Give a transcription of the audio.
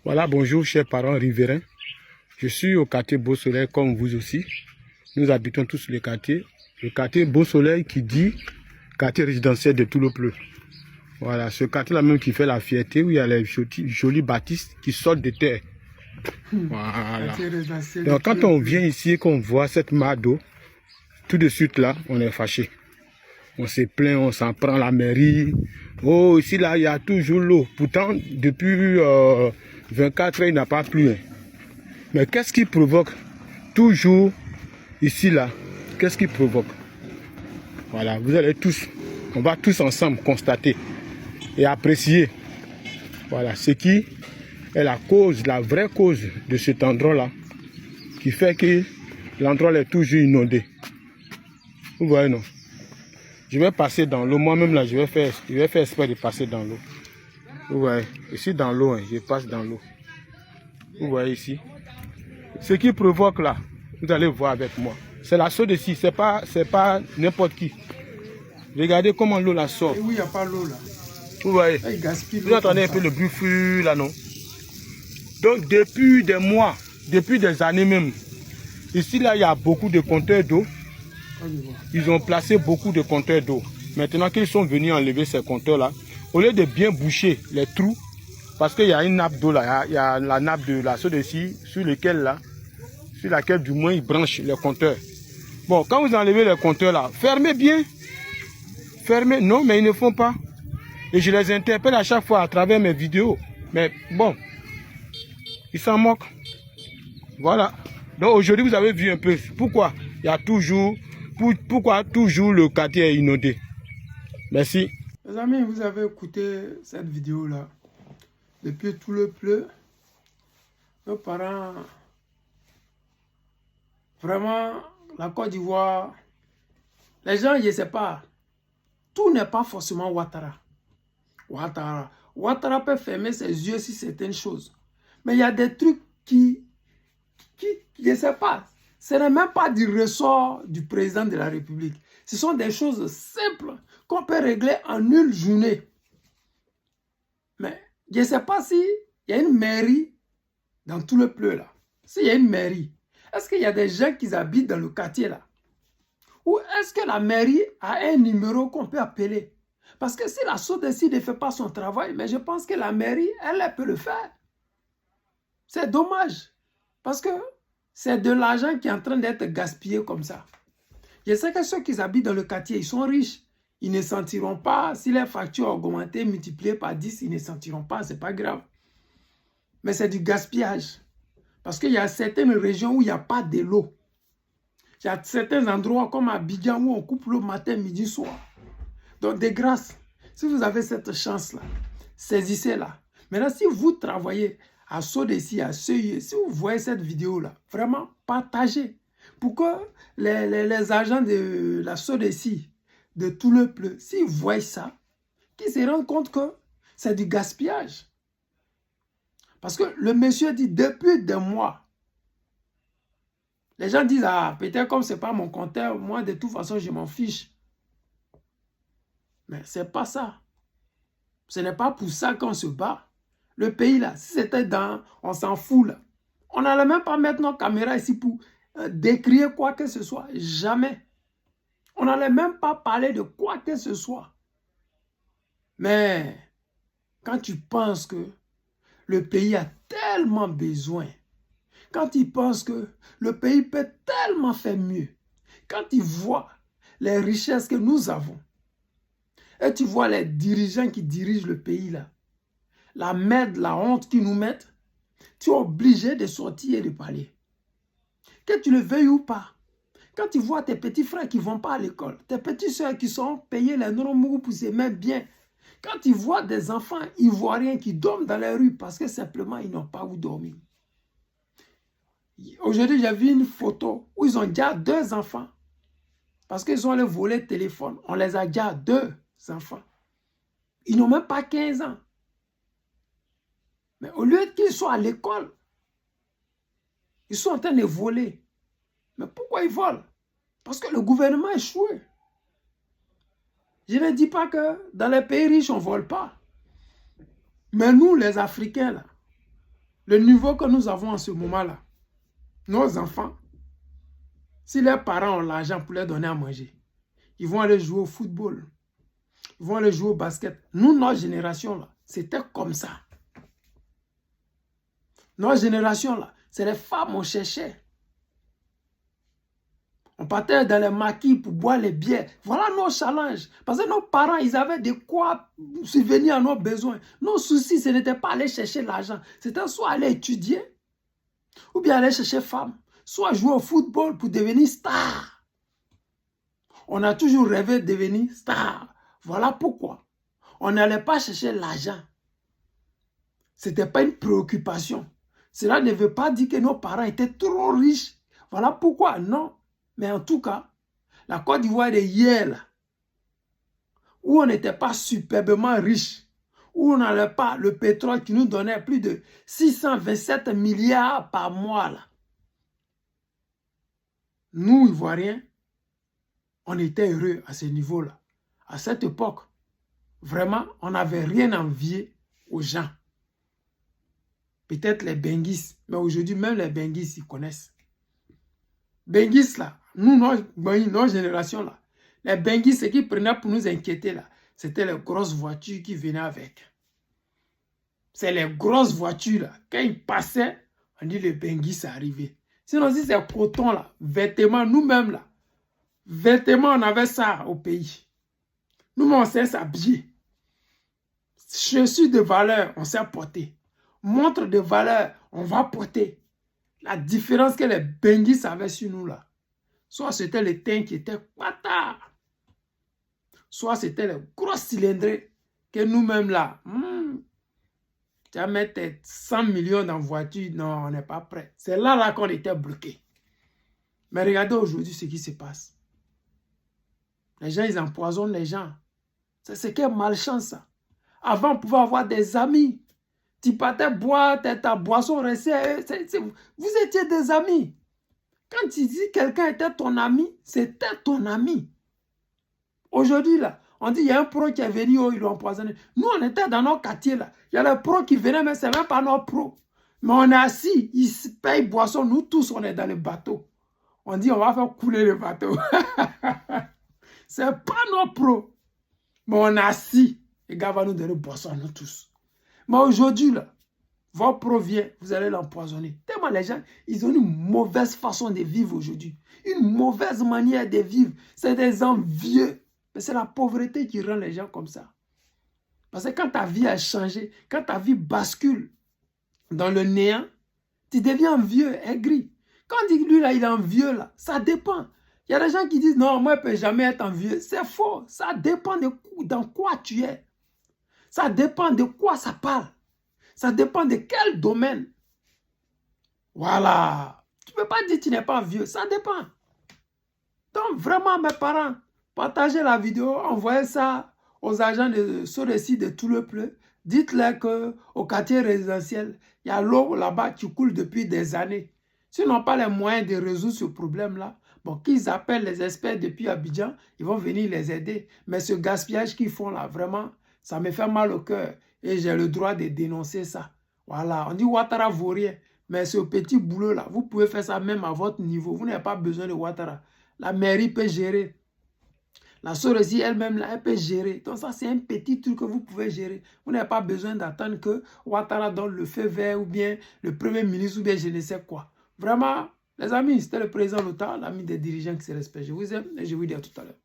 Voilà, bonjour chers parents riverains. Je suis au quartier Beau Soleil comme vous aussi. Nous habitons tous le quartier Beau Soleil qui dit quartier résidentiel de Toulopleu. Voilà, ce quartier-là même qui fait la fierté où il y a les jolies bâtisses qui sortent de terre. Voilà. Donc quand on vient ici et qu'on voit cette mare d'eau, tout de suite là, on est fâché. On se plaint, on s'en prend la mairie. Oh, ici là, il y a toujours l'eau. Pourtant, depuis 24 heures, il n'a pas plu. Mais qu'est-ce qui provoque toujours ici là? Qu'est-ce qui provoque? Voilà, vous allez tous, on va tous ensemble constater et apprécier. Voilà, ce qui est la cause, la vraie cause de cet endroit-là, qui fait que l'endroit est toujours inondé. Vous voyez, non? Je vais passer dans l'eau. Moi-même, là, je vais faire exprès de passer dans l'eau. Vous voyez, ici dans l'eau, hein, je passe dans l'eau. Vous voyez ici. Ce qui provoque là, vous allez voir avec moi. C'est la source ici, c'est pas n'importe qui. Regardez comment l'eau la sort. Et oui, il n'y a pas l'eau là. Vous voyez. Vous entendez un peu le bruit flux là, non? Donc depuis des mois, depuis des années même, ici là, il y a beaucoup de compteurs d'eau. Ils ont placé beaucoup de compteurs d'eau. Maintenant qu'ils sont venus enlever ces compteurs-là, au lieu de bien boucher les trous, parce qu'il y a une nappe d'eau là, il y a la nappe de la source ici, sur laquelle du moins ils branchent les compteurs. Bon, quand vous enlevez les compteurs là, fermez bien. Fermez, non, mais ils ne font pas. Et je les interpelle à chaque fois à travers mes vidéos. Mais bon, ils s'en moquent. Voilà. Donc aujourd'hui, vous avez vu un peu pourquoi il y a toujours... Pourquoi toujours le quartier est inondé? Merci. Les amis, vous avez écouté cette vidéo-là. Depuis Toulopleu, nos parents, vraiment, la Côte d'Ivoire, les gens, je ne sais pas, tout n'est pas forcément Ouattara. Ouattara peut fermer ses yeux sur certaines choses. Mais il y a des trucs qui je ne sais pas, ce n'est même pas du ressort du président de la République. Ce sont des choses simples qu'on peut régler en une journée. Mais je ne sais pas s'il y a une mairie dans Toulopleu là. S'il y a une mairie, est-ce qu'il y a des gens qui habitent dans le quartier là? Ou est-ce que la mairie a un numéro qu'on peut appeler? Parce que si la SODECI ne fait pas son travail, mais je pense que la mairie, elle peut le faire. C'est dommage. Parce que c'est de l'argent qui est en train d'être gaspillé comme ça. Je sais que ceux qui habitent dans le quartier, ils sont riches. Ils ne sentiront pas, si les factures ont augmenté, multipliées par 10, ils ne sentiront pas, ce n'est pas grave. Mais c'est du gaspillage. Parce qu'il y a certaines régions où il n'y a pas de l'eau. Il y a certains endroits comme à Abidjan où on coupe l'eau matin, midi, soir. Donc de grâce, si vous avez cette chance-là, saisissez-la. Maintenant, si vous travaillez à SODECI, à CEI, si vous voyez cette vidéo-là, vraiment partagez pour que les agents de la SODECI, de Toulopleu, s'ils voient ça, qu'ils se rendent compte que c'est du gaspillage. Parce que le monsieur dit depuis des mois, les gens disent, ah, peut-être comme ce n'est pas mon compteur, moi de toute façon je m'en fiche. Mais ce n'est pas ça. Ce n'est pas pour ça qu'on se bat. Le pays là, si c'était dans, on s'en fout là. On n'allait même pas mettre nos caméras ici pour décrire quoi que ce soit. Jamais. On n'allait même pas parler de quoi que ce soit. Mais quand tu penses que le pays a tellement besoin, quand tu penses que le pays peut tellement faire mieux, quand tu vois les richesses que nous avons, et tu vois les dirigeants qui dirigent le pays là, la merde, la honte qu'ils nous mettent, tu es obligé de sortir et de parler. Que tu le veuilles ou pas. Quand tu vois tes petits frères qui ne vont pas à l'école, tes petits soeurs qui sont payés les normes pour se mettre bien, quand tu vois des enfants ivoiriens qui dorment dans les rues parce que simplement ils n'ont pas où dormir. Aujourd'hui, j'ai vu une photo où ils ont déjà 2 enfants. Parce qu'ils ont allé voler le téléphone. On les a déjà 2 enfants. Ils n'ont même pas 15 ans. Mais au lieu qu'ils soient à l'école, ils sont en train de voler. Mais pourquoi ils volent? Parce que le gouvernement a échoué. Je ne dis pas que dans les pays riches, on ne vole pas. Mais nous, les Africains, là, Le niveau que nous avons en ce moment-là, nos enfants, si leurs parents ont l'argent pour leur donner à manger, ils vont aller jouer au football, ils vont aller jouer au basket. Nous, notre génération, là, c'était comme ça. Notre génération, là, c'est les femmes, on cherchait. On partait dans les maquis pour boire les bières. Voilà nos challenges. Parce que nos parents, ils avaient de quoi subvenir à nos besoins. Nos soucis, ce n'était pas aller chercher l'argent. C'était soit aller étudier, ou bien aller chercher femme, soit jouer au football pour devenir star. On a toujours rêvé de devenir star. Voilà pourquoi on n'allait pas chercher l'argent. Ce n'était pas une préoccupation. Cela ne veut pas dire que nos parents étaient trop riches. Voilà pourquoi, non. Mais en tout cas, la Côte d'Ivoire de hier, là, où on n'était pas superbement riche, où on n'avait pas le pétrole qui nous donnait plus de 627 milliards par mois, là. Nous, Ivoiriens, on était heureux à ce niveau-là. À cette époque, vraiment, on n'avait rien à envier aux gens. Peut-être les Benguis, mais aujourd'hui, même les Benguis, ils connaissent. Benguis, là, nous, notre génération, là, les Benguis, ce qu'ils prenaient pour nous inquiéter, là, c'était les grosses voitures qui venaient avec. C'est les grosses voitures, là. Quand ils passaient, on dit le Benguis est arrivé. Sinon, si c'est coton, là, vêtements, nous-mêmes, là, vêtements, on avait ça au pays. Nous-mêmes, on sait s'habiller. Chaussures de valeur, on sait porter. Montre de valeur, on va porter. La différence que les Benguis avaient sur nous, là, soit c'était les teints qui étaient patard, soit c'était les gros cylindrés que nous-mêmes, là, tu vas mettre 100 millions dans la voiture, non, on n'est pas prêt. C'est là qu'on était bloqué. Mais regardez aujourd'hui ce qui se passe. Les gens, ils empoisonnent les gens. C'est ce qui est malchance, ça. Avant, on pouvait avoir des amis. Tu partais boire, ta boisson restait. Vous étiez des amis. Quand tu dis que quelqu'un était ton ami, c'était ton ami. Aujourd'hui, là, on dit il y a un pro qui est venu, oh, ils l'ont empoisonné. Nous, on était dans nos quartiers, là. Il y a le pro qui venait, mais ce n'est même pas nos pros. Mais on est assis, ils payent boisson, nous tous, on est dans le bateau. On dit on va faire couler le bateau. Ce n'est pas nos pros. Mais on est assis. Les gars vont nous donner boisson, nous tous. Mais aujourd'hui, là, votre pro vient, vous allez l'empoisonner. Tellement les gens, ils ont une mauvaise façon de vivre aujourd'hui. Une mauvaise manière de vivre. C'est des envieux. Mais c'est la pauvreté qui rend les gens comme ça. Parce que quand ta vie a changé, quand ta vie bascule dans le néant, tu deviens envieux, aigri. Quand on dit que lui, là, il est envieux, là, ça dépend. Il y a des gens qui disent, non, moi, je ne peux jamais être envieux. C'est faux. Ça dépend de dans quoi tu es. Ça dépend de quoi ça parle. Ça dépend de quel domaine. Voilà. Tu ne peux pas dire que tu n'es pas vieux. Ça dépend. Donc, vraiment, mes parents, partagez la vidéo, envoyez ça aux agents de ce récit de tout le pleu. Dites-leur qu'au quartier résidentiel, il y a l'eau là-bas qui coule depuis des années. S'ils n'ont pas les moyens de résoudre ce problème-là, bon, qu'ils appellent les experts depuis Abidjan, ils vont venir les aider. Mais ce gaspillage qu'ils font là, vraiment, ça me fait mal au cœur. Et j'ai le droit de dénoncer ça. Voilà, on dit Ouattara vaut rien. Mais ce petit boulot-là, vous pouvez faire ça même à votre niveau. Vous n'avez pas besoin de Ouattara. La mairie peut gérer. La Sorésie elle-même, là, elle peut gérer. Donc ça, c'est un petit truc que vous pouvez gérer. Vous n'avez pas besoin d'attendre que Ouattara donne le feu vert ou bien le premier ministre ou bien je ne sais quoi. Vraiment, les amis, c'était le président Lota, l'ami des dirigeants qui se respectent. Je vous aime et je vous dis à tout à l'heure.